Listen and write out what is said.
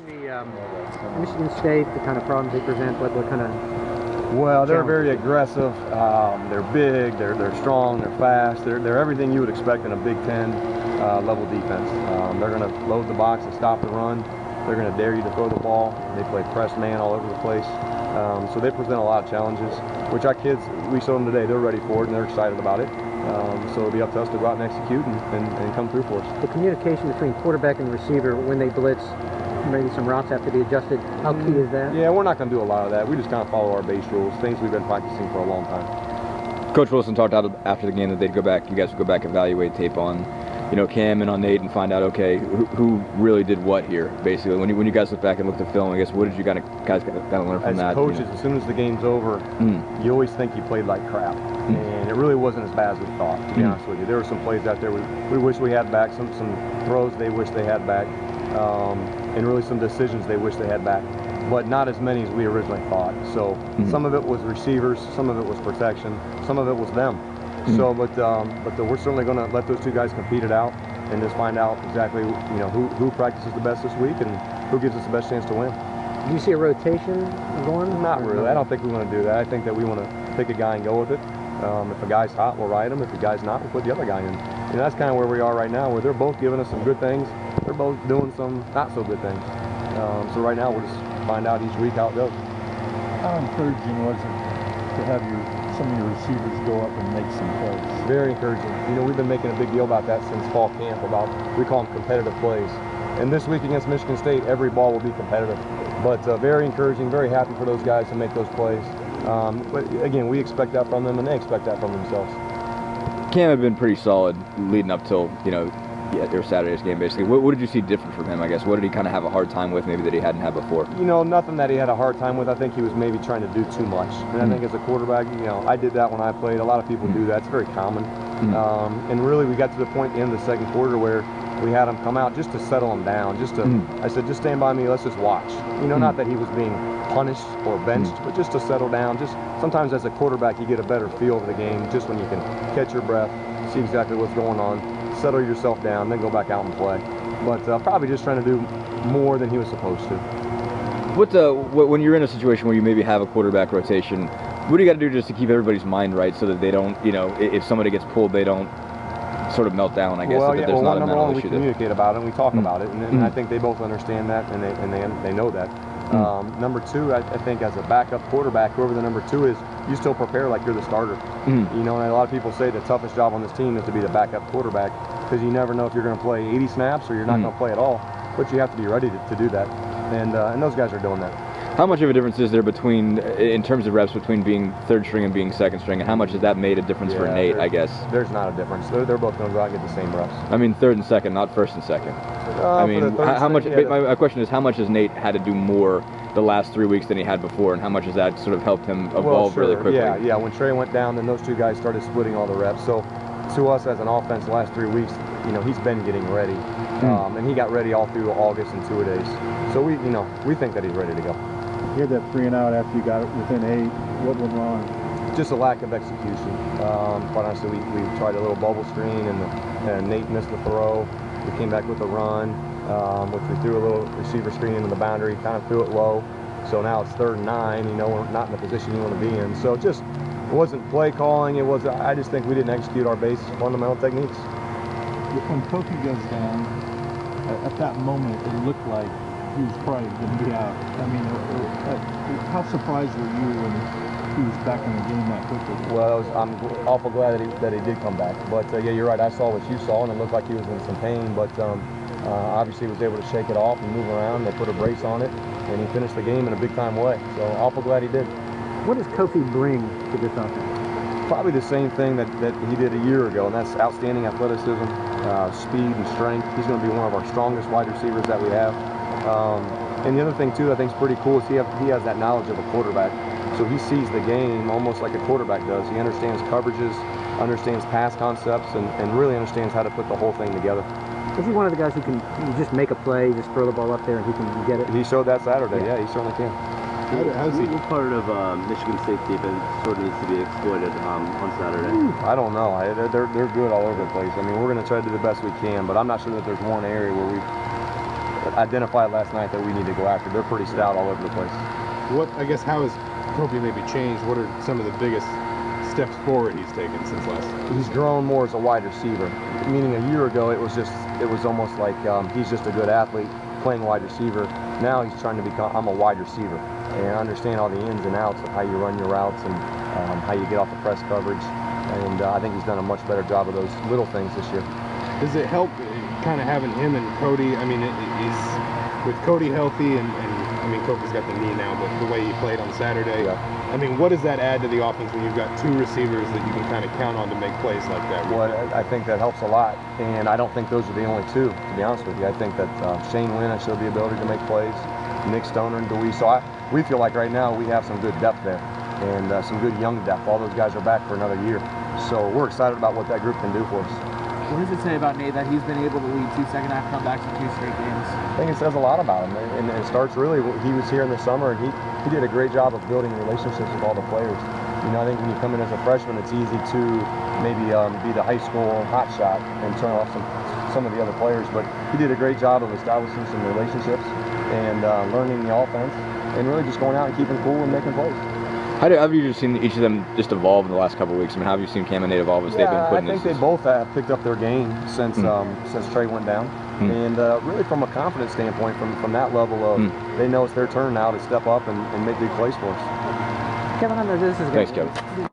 Michigan State, the kind of problems they present, what kind of... Well, they're very aggressive. They're big, they're strong, they're fast. They're everything you would expect in a Big Ten level defense. They're going to load the box and stop the run. They're going to dare you to throw the ball. They play press man all over the place. So they present a lot of challenges, which our kids, we showed them today, they're ready for it and they're excited about it. So it'll be up to us to go out and execute and come through for us. The communication between quarterback and receiver when they blitz, maybe some routes have to be adjusted. How key is that? Yeah, we're not going to do a lot of that. We just kind of follow our base rules, things we've been practicing for a long time. Coach Wilson talked after the game that they'd go back, you guys would go back, evaluate tape on, Cam and on Nate and find out, okay, who really did what here, basically. When you guys look back and look at the film, I guess, what did you guys kind of learn from that? As coaches, as soon as the game's over, you always think you played like crap. And it really wasn't as bad as we thought, to be honest with you. There were some plays out there we wish we had back, some throws they wish they had back, and really some decisions they wish they had back, but not as many as we originally thought. So some of it was receivers, some of it was protection, some of it was them. So, but we're certainly going to let those two guys compete it out and just find out exactly, who practices the best this week and who gives us the best chance to win. Do you see a rotation going? Not really. I don't think we want to do that. I think that we want to pick a guy and go with it. If a guy's hot, we'll ride him. If the guy's not, we'll put the other guy in. That's kind of where we are right now, where they're both giving us some good things. They're both doing some not so good things. So right now, we'll just find out each week how it goes. How encouraging was it to have some of your receivers go up and make some plays? Very encouraging. We've been making a big deal about that since fall camp, we call them competitive plays. And this week against Michigan State, every ball will be competitive. But very encouraging, very happy for those guys to make those plays. But again, we expect that from them, and they expect that from themselves. Cam had been pretty solid leading up till, their Saturday's game, basically. What did you see different from him, I guess? What did he kind of have a hard time with, maybe, that he hadn't had before? Nothing that he had a hard time with. I think he was maybe trying to do too much. And I think as a quarterback, I did that when I played. A lot of people do that. It's very common. And really, we got to the point in the second quarter where we had him come out just to settle him down. I said, just stand by me, let's just watch. Not that he was being punished or benched, but just to settle down. Just sometimes as a quarterback, you get a better feel of the game just when you can catch your breath, see exactly what's going on, settle yourself down, then go back out and play. But probably just trying to do more than he was supposed to. When you're in a situation where you maybe have a quarterback rotation, what do you got to do just to keep everybody's mind right so that they don't, if somebody gets pulled, they don't sort of melt down, I guess, that there's not a mental issue. We communicate about it, and we talk about it, and I think they both understand that, and they know that. Number two, I think as a backup quarterback, whoever the number two is, you still prepare like you're the starter. And a lot of people say the toughest job on this team is to be the backup quarterback because you never know if you're going to play 80 snaps or you're not going to play at all, but you have to be ready to do that, and those guys are doing that. How much of a difference is there in terms of reps, between being third string and being second string, and how much has that made a difference for Nate, I guess? There's not a difference. They're both going to go out and get the same reps. I mean, third and second, not first and second. How much? My question is, how much has Nate had to do more the last 3 weeks than he had before, and how much has that sort of helped him evolve really quickly? Yeah. When Trey went down, then those two guys started splitting all the reps. So to us as an offense, the last 3 weeks, he's been getting ready, and he got ready all through August and 2 days. So we think that he's ready to go. You had that 3 and out after you got it within 8. What went wrong? Just a lack of execution. Quite honestly, we tried a little bubble screen, and Nate missed the throw. We came back with a run, which we threw a little receiver screen into the boundary, kind of threw it low. So now it's 3rd and 9. We're not in the position you want to be in. So it wasn't play calling. I just think we didn't execute our base fundamental techniques. When Kofi goes down, at that moment, it looked like he was probably going to be out. How surprised were you when he was back in the game that quickly? Well, I'm awful glad that he did come back. But yeah, you're right. I saw what you saw, and it looked like he was in some pain. But obviously, he was able to shake it off and move around. They put a brace on it, and he finished the game in a big-time way. So awful glad he did. What does Kofi bring to this offense? Probably the same thing that he did a year ago, and that's outstanding athleticism, speed, and strength. He's going to be one of our strongest wide receivers that we have. And the other thing, too, I think is pretty cool is he has that knowledge of a quarterback. So he sees the game almost like a quarterback does. He understands coverages, understands pass concepts, and really understands how to put the whole thing together. Is he one of the guys who can just make a play, just throw the ball up there, and he can get it? He showed that Saturday. Yeah, he certainly can. What part of Michigan State's defense sort of needs to be exploited on Saturday? I don't know. They're good all over the place. We're going to try to do the best we can, but I'm not sure that there's one area where identified last night that we need to go after. They're pretty stout all over the place. How has Kobe maybe changed? What are some of the biggest steps forward he's taken since last? He's grown more as a wide receiver, meaning a year ago it was almost like he's just a good athlete playing wide receiver. Now he's trying to become, I'm a wide receiver, and I understand all the ins and outs of how you run your routes and how you get off the press coverage, and I think he's done a much better job of those little things this year. Does it help kind of having him and Cody? I mean, with Cody healthy and I mean, Kobe's got the knee now, but the way he played on Saturday, yeah. I mean, what does that add to the offense when you've got two receivers that you can kind of count on to make plays like that? Well, I think that helps a lot, and I don't think those are the only two, to be honest with you. I think that Shane Wynn has showed the ability to make plays, Nick Stoner and Dewey. So we feel like right now we have some good depth there, and some good young depth. All those guys are back for another year. So we're excited about what that group can do for us. What does it say about Nate that he's been able to lead 2 second-half comebacks in 2 straight games? I think it says a lot about him, and it starts really, he was here in the summer, and he did a great job of building relationships with all the players. You know, I think when you come in as a freshman, it's easy to maybe be the high school hotshot and turn off some of the other players, but he did a great job of establishing some relationships and learning the offense, and really just going out and keeping cool and making plays. How have you just seen each of them just evolve in the last couple of weeks? I mean, how have you seen Cam and Nate evolve as they've been put in this? I think they both have picked up their game since Trey went down. And really from a confidence standpoint, from that level of they know it's their turn now to step up and make big plays for us. Kevin, I know this is Thanks, Kevin.